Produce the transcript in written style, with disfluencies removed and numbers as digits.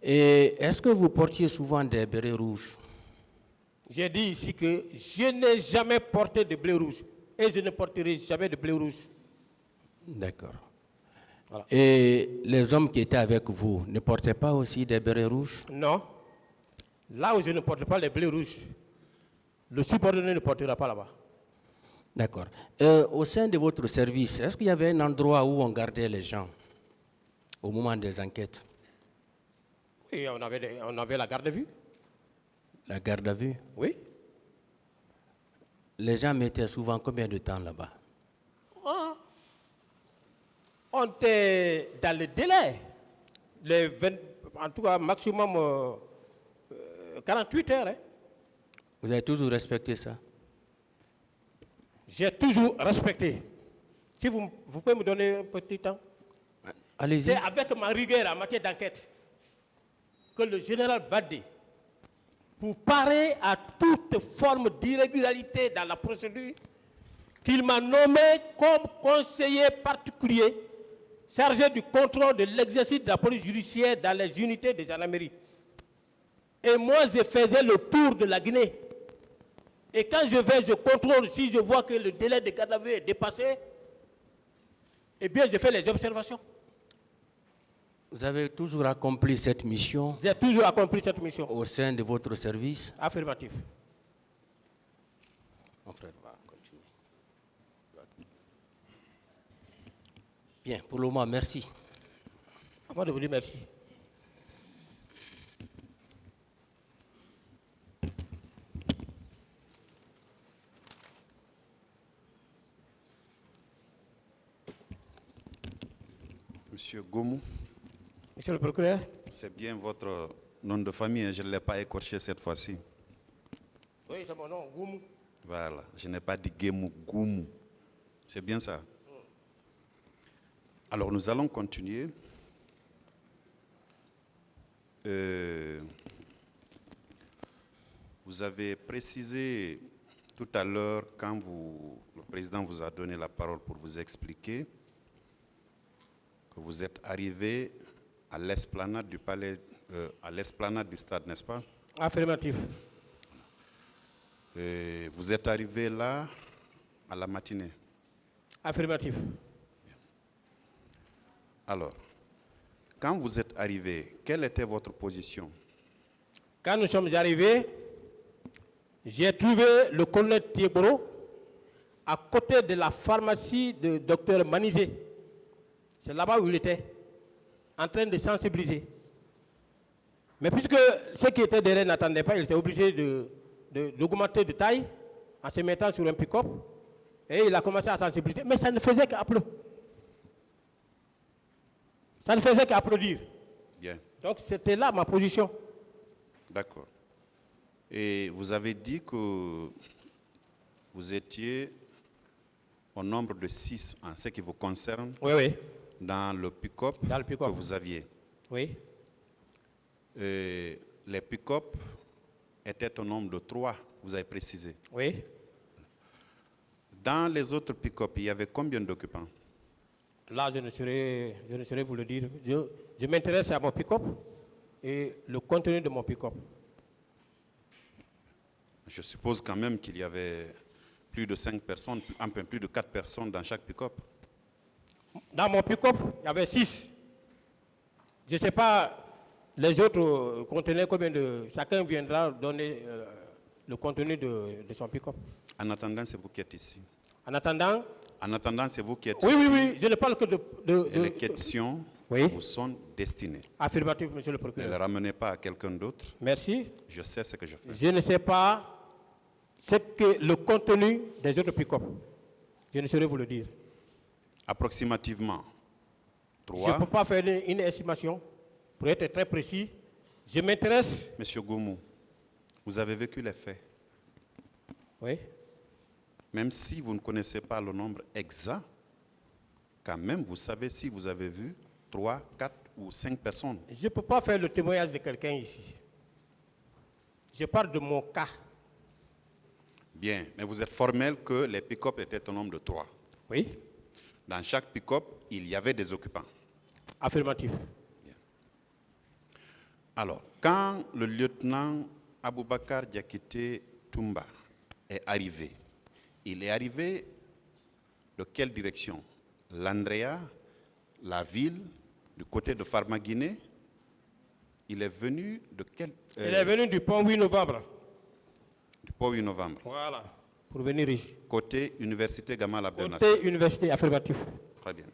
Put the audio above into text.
Et est-ce que vous portiez souvent des bérets rouges? J'ai dit ici que je n'ai jamais porté de bleu rouge et je ne porterai jamais de bleu rouge. D'accord. Voilà. Et les hommes qui étaient avec vous ne portaient pas aussi des bérets rouges? Non. Là où je ne porte pas les bleus rouges, le subordonné ne portera pas là-bas. D'accord. Au sein de votre service, est-ce qu'il y avait un endroit où on gardait les gens au moment des enquêtes? Oui, on avait la garde à vue. La garde à vue? Oui. Les gens mettaient souvent combien de temps là-bas? On était dans le délai. En tout cas, maximum 48 heures. Hein. Vous avez toujours respecté ça? J'ai toujours respecté. Si vous pouvez me donner un petit temps. Allez-y. C'est avec ma rigueur en matière d'enquête que le général Badé, pour parer à toute forme d'irrégularité dans la procédure, qu'il m'a nommé comme conseiller particulier chargé du contrôle de l'exercice de la police judiciaire dans les unités des gendarmeries. Et moi, je faisais le tour de la Guinée. Et quand je contrôle, si je vois que le délai de garde à vue est dépassé, eh bien, je fais les observations. Vous avez toujours accompli cette mission? J'ai toujours accompli cette mission. Au sein de votre service? Affirmatif. Mon frère va continuer. Bien, pour le moment, merci. À moi de vous dire merci. Monsieur Goumou. Monsieur le procureur. C'est bien votre nom de famille, je ne l'ai pas écorché cette fois-ci. Oui, c'est mon nom, Goumou. Voilà, je n'ai pas dit Guémou, Goumou. C'est bien ça. Alors nous allons continuer. Vous avez précisé tout à l'heure, quand le président vous a donné la parole pour vous expliquer, que vous êtes arrivé à l'esplanade du palais, à l'esplanade du stade, n'est-ce pas? Affirmatif. Vous êtes arrivé là à la matinée? Affirmatif. Alors, quand vous êtes arrivé, quelle était votre position? Quand nous sommes arrivés, j'ai trouvé le colonel Thieboro à côté de la pharmacie de Dr Manizé. C'est là-bas où il était, en train de sensibiliser. Mais puisque ceux qui étaient derrière n'attendaient pas, il était obligé d'augmenter de taille en se mettant sur un pick-up. Et il a commencé à sensibiliser. Mais ça ne faisait qu'applaudir. Ça ne faisait qu'applaudir. Bien. Donc c'était là ma position. D'accord. Et vous avez dit que vous étiez au nombre de 6 en ce qui vous concerne. Oui, oui. Dans le pick-up que vous aviez. Oui. Les pick-up étaient au nombre de 3, vous avez précisé. Oui. Dans les autres pick-up, il y avait combien d'occupants? Là, je ne saurais vous le dire. Je m'intéresse à mon pick-up et le contenu de mon pick-up. Je suppose quand même qu'il y avait plus de 5 personnes, un peu plus de 4 personnes dans chaque pick-up. Dans mon pick-up, il y avait 6. Je ne sais pas, les autres contenaient combien de... Chacun viendra donner le contenu de son pick-up. En attendant, c'est vous qui êtes ici. En attendant... En attendant, c'est vous qui êtes ici. Oui, oui, je ne parle que de et les questions vous sont destinées. Affirmatif, monsieur le procureur. Ne les ramenez pas à quelqu'un d'autre. Merci. Je sais ce que je fais. Je ne sais pas ce que le contenu des autres pick-up. Je ne saurais vous le dire. Approximativement 3. Je ne peux pas faire une estimation. Pour être très précis, je m'intéresse... Monsieur Goumou, vous avez vécu les faits. Oui. Même si vous ne connaissez pas le nombre exact, quand même, vous savez si vous avez vu 3, 4 ou 5 personnes. Je ne peux pas faire le témoignage de quelqu'un ici. Je parle de mon cas. Bien, mais vous êtes formel que les pick-up étaient au nombre de 3. Oui. Dans chaque pick-up, il y avait des occupants. Affirmatif. Alors, quand le lieutenant Aboubakar Diakité Toumba est arrivé, il est arrivé de quelle direction? L'Andrea, la ville, du côté de Farmaguiné. Il est venu de quel... Il est venu du pont 8 novembre. Du pont 8 novembre. Voilà, pour venir ici. Côté Université Gamal Abdel Nasser. Côté université affirmatif. Très bien.